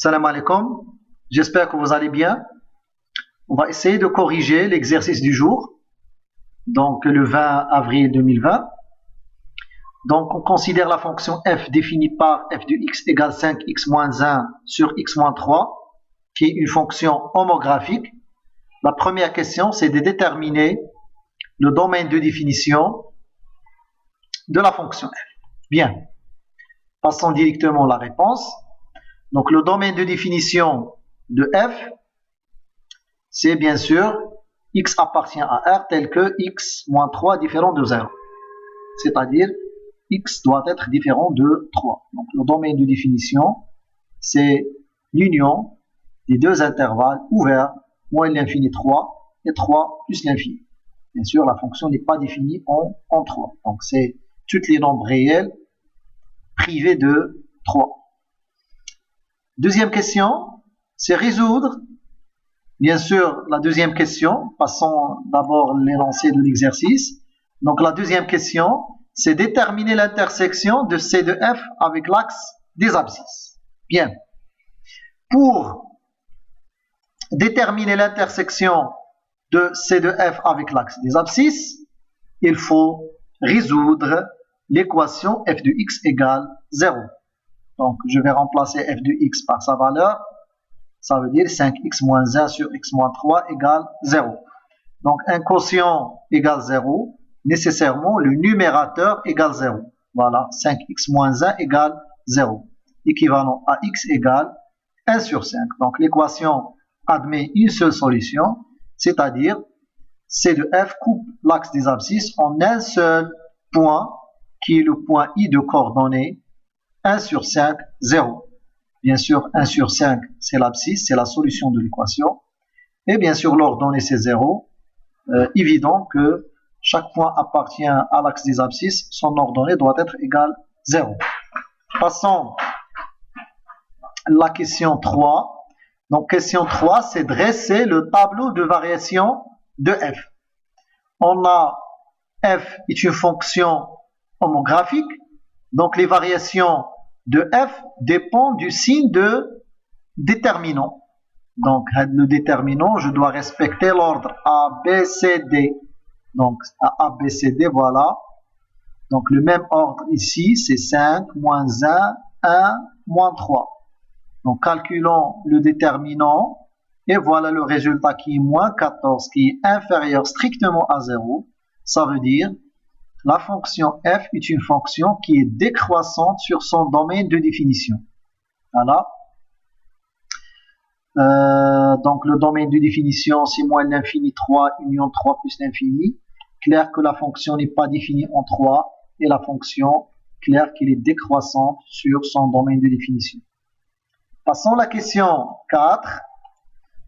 Salam alaikum, j'espère que vous allez bien. On va essayer de corriger l'exercice du jour, donc le 20 avril 2020. Donc on considère la fonction f définie par f de x égale 5x moins 1 sur x moins 3, qui est une fonction homographique. La première question, c'est de déterminer le domaine de définition de la fonction f. Bien, passons directement à la réponse. Donc le domaine de définition de f, c'est bien sûr x appartient à R tel que x moins 3 différent de 0. C'est-à-dire x doit être différent de 3. Donc le domaine de définition, c'est l'union des deux intervalles ouverts, moins l'infini 3 et 3 plus l'infini. Bien sûr, la fonction n'est pas définie en 3. Donc c'est toutes les nombres réels privés de 3. Deuxième question, c'est résoudre, bien sûr, la deuxième question. Passons d'abord l'énoncé de l'exercice. Donc la deuxième question, c'est déterminer l'intersection de C de F avec l'axe des abscisses. Bien. Pour déterminer l'intersection de C de F avec l'axe des abscisses, il faut résoudre l'équation f de x égale 0. Donc, je vais remplacer f de x par sa valeur. Ça veut dire 5x moins 1 sur x moins 3 égale 0. Donc, un quotient égale 0. Nécessairement, le numérateur égale 0. Voilà, 5x moins 1 égale 0. Équivalent à x égale 1 sur 5. Donc, l'équation admet une seule solution, c'est-à-dire C de f coupe l'axe des abscisses en un seul point, qui est le point I de coordonnées 1 sur 5, 0. Bien sûr, 1 sur 5, c'est l'abscisse, c'est la solution de l'équation. Et bien sûr, l'ordonnée, c'est 0. Évident que chaque point appartient à l'axe des abscisses, son ordonnée doit être égale 0. Passons à la question 3. Donc, question 3, c'est dresser le tableau de variation de f. On a f est une fonction homographique. Donc, les variations de f dépendent du signe de déterminant. Donc, le déterminant, je dois respecter l'ordre A, B, C, D. Donc, A, B, C, D, voilà. Donc, le même ordre ici, c'est 5, moins 1, 1, moins 3. Donc, calculons le déterminant. Et voilà le résultat qui est moins 14, qui est inférieur strictement à 0. Ça veut dire la fonction f est une fonction qui est décroissante sur son domaine de définition. Voilà. Donc le domaine de définition, c'est moins l'infini 3, union 3 plus l'infini. Clair que la fonction n'est pas définie en 3 et la fonction, clair qu'elle est décroissante sur son domaine de définition. Passons à la question 4.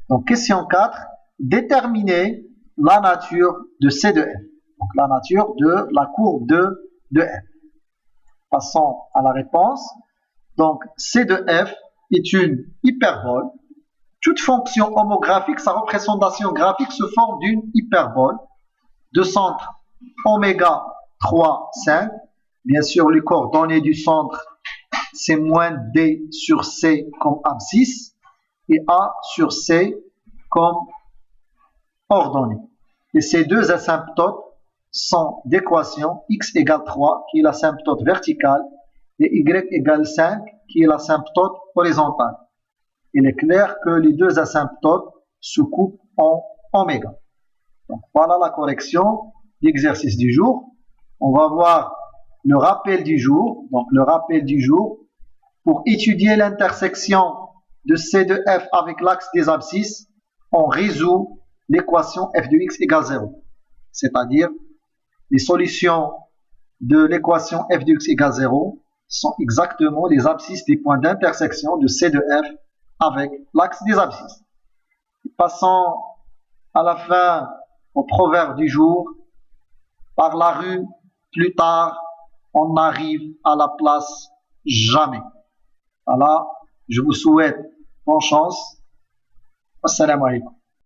Donc question 4, déterminer la nature de C de f. Donc la nature de la courbe de f. Passons à la réponse. Donc C de f est une hyperbole. Toute fonction homographique, sa représentation graphique se forme d'une hyperbole de centre oméga 3, 5. Bien sûr, les coordonnées du centre, c'est moins D sur C comme abscisse et A sur C comme ordonnée. Et ces deux asymptotes sont d'équation x égale 3, qui est l'asymptote verticale, et y égale 5, qui est l'asymptote horizontale. Il est clair que les deux asymptotes se coupent en oméga. Donc voilà la correction d'exercice du jour. On va voir le rappel du jour. Donc le rappel du jour, pour étudier l'intersection de C de f avec l'axe des abscisses, on résout l'équation f de x égale 0. C'est-à-dire, les solutions de l'équation f de x égale 0 sont exactement les abscisses des points d'intersection de C de f avec l'axe des abscisses. Passons à la fin au proverbe du jour. Par la rue, plus tard, on arrive à la place jamais. Voilà, je vous souhaite bonne chance. Assalamu alaikum.